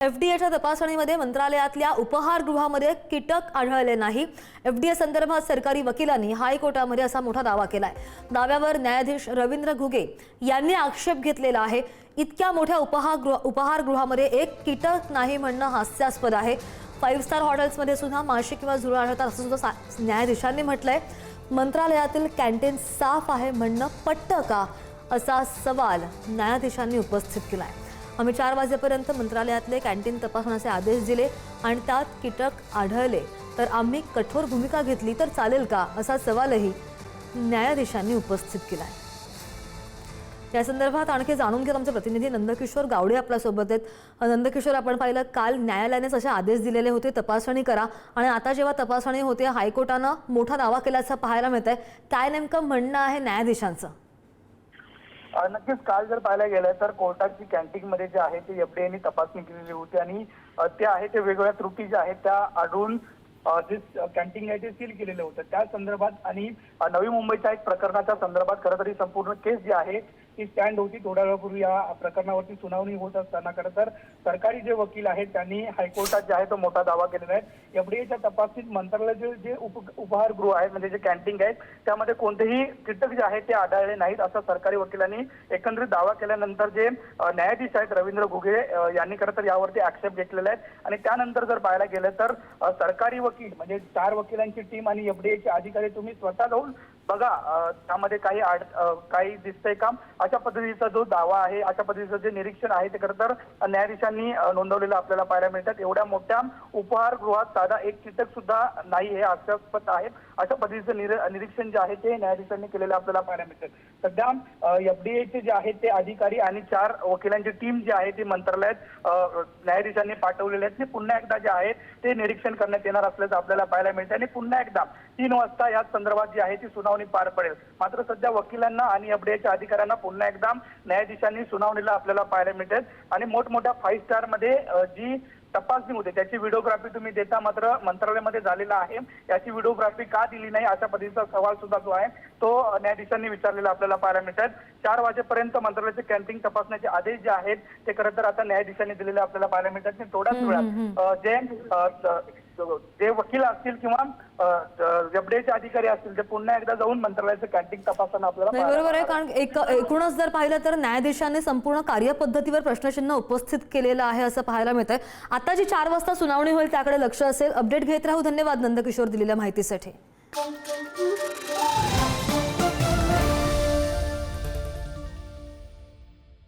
एफडीएच्या तपासणीमध्ये मंत्रालयातल्या उपहारगृहामध्ये कीटक आढळले नाही। एफडीए संदर्भात सरकारी वकिलांनी हायकोर्टामध्ये असा मोठा दावा केलाय। दाव्यावर न्यायाधीश रवींद्र घुगे यांनी आक्षेप घेतलेला आहे। इतक्या मोठ्या उपहारगृहामध्ये एक कीटक नाही म्हणणं हास्यास्पद आहे। 5 स्टार हॉटेल्समध्ये सुद्धा माशी किंवा झुरळ आढळतात असं सुद्धा न्यायाधीशांनी म्हटलंय। मंत्रालयातील कॅन्टीन साफ आहे म्हणणं पटतं का असा सवाल न्यायाधीशांनी उपस्थित केलाय। आम्ही 4 वाजेपर्यंत मंत्रालयातले कॅन्टीन तपासण्याचे आदेश दिले आणि त्यात कीटक आढळले तर आम्ही कठोर भूमिका घेतली तर चालेल का असा सवालही न्यायाधीशांनी उपस्थित केलाय। या संदर्भात आणखी जाणून घेत आमचे प्रतिनिधी नंदकिशोर गावडे आपल्या सोबत आहेत। नंदकिशोर, आपण पाहिलं काल न्यायालयाने असे आदेश दिलेले होते तपासणी करा आणि आता जेव्हा तपासणी होते हायकोर्टाने मोठा दावा केल्याचं पाहायला मिळतंय। काय नेमकं म्हणणं आहे न्यायाधीशांचं? नक्कीच काल जर पाहायला गेलं तर कोर्टाची कॅन्टीनमध्ये जे आहे ते एफडीएने तपासणी केलेली होती आणि ते आहे ते वेगवेगळ्या त्रुटी ज्या आहेत त्या आढळून जे कॅन्टीन आहे ते सील केलेलं होतं। त्या संदर्भात आणि नवी मुंबईच्या एक प्रकरणाच्या संदर्भात खरं तर ही संपूर्ण केस जी आहे ती स्टँड होती। थोड्या वेळापूर्वी या प्रकरणावरती सुनावणी होत असताना खरं तर सरकारी जे वकील आहेत त्यांनी हायकोर्टात जे आहे तो मोठा दावा केलेला आहे। एफडीएच्या तपासणीत मंत्रालयाचे जे उपहारगृह आहेत म्हणजे जे कॅन्टीन आहेत त्यामध्ये कोणतेही कीटक जे आहेत ते आढळले नाहीत असं सरकारी वकिलांनी एकंदरीत दावा केल्यानंतर जे न्यायाधीश आहेत रवींद्र घुगे यांनी खरं तर यावरती आक्षेप घेतलेला आहे। आणि त्यानंतर जर पाहायला गेलं तर सरकारी वकील म्हणजे 4 वकिलांची टीम आणि एफडीएचे अधिकारी तुम्ही स्वतः जाऊन बघा त्यामध्ये काही दिसतंय का अशा पद्धतीचा जो दावा आहे अशा पद्धतीचं जे निरीक्षण आहे ते खरं तर न्यायाधीशांनी नोंदवलेलं आपल्याला पाहायला मिळतात। एवढ्या मोठ्या उपहारगृहात साधा एक कीटक सुद्धा नाही हे हास्यास्पद आहे अशा पद्धतीचं निरीक्षण जे आहे ते न्यायाधीशांनी केलेलं आपल्याला पाहायला मिळतं। सध्या एफडीएचे जे आहेत ते अधिकारी आणि 4 वकिलांची टीम जी आहे ती मंत्रालयात न्यायाधीशांनी पाठवलेले आहेत। ते पुन्हा एकदा जे आहे ते निरीक्षण करण्यात येणार असल्याचं आपल्याला पाहायला मिळतं आणि पुन्हा एकदा 3 वाजता या संदर्भात जी आहे ती सुनावणी पार पडेल। मात्र सध्या वकिलांना आणि एफडीएच्या अधिकाऱ्यांना पुन्हा एकदा न्यायाधीशांनी सुनावणीला आपल्याला पाहायला मिळते आणि मोठमोठ्या 5 स्टार मध्ये जी तपासणी होते त्याची व्हिडिओग्राफी तुम्ही देता मात्र मंत्रालयामध्ये झालेला आहे। याची व्हिडिओग्राफी का दिली नाही अशा पद्धतीचा सवाल सुद्धा जो आहे तो न्यायाधीशांनी विचारलेला आपल्याला पाहायला मिळतात। 4 वाजेपर्यंत मंत्रालयाचे कॅन्टीन तपासण्याचे आदेश जे आहेत ते खरं तर आता न्यायाधीशांनी दिलेले आपल्याला पाहायला मिळतात। थोड्याच वेळात जे वकील असतील किंवा एफडीएचे अधिकारी असतील ते पुन्हा एकदा जाऊन मंत्रालयाचं कॅन्टीन तपासताना आपल्याला बरोबर आहे। कारण एकूणच जर पाहिलं तर न्यायाधीशांनी संपूर्ण कार्यपद्धतीवर प्रश्नचिन्ह उपस्थित केलेलं आहे असं पाहायला मिळतंय। आता जी 4 वाजता सुनावणी होईल त्याकडे लक्ष असेल। अपडेट घेत राहू। धन्यवाद नंदकिशोर दिलेल्या माहितीसाठी।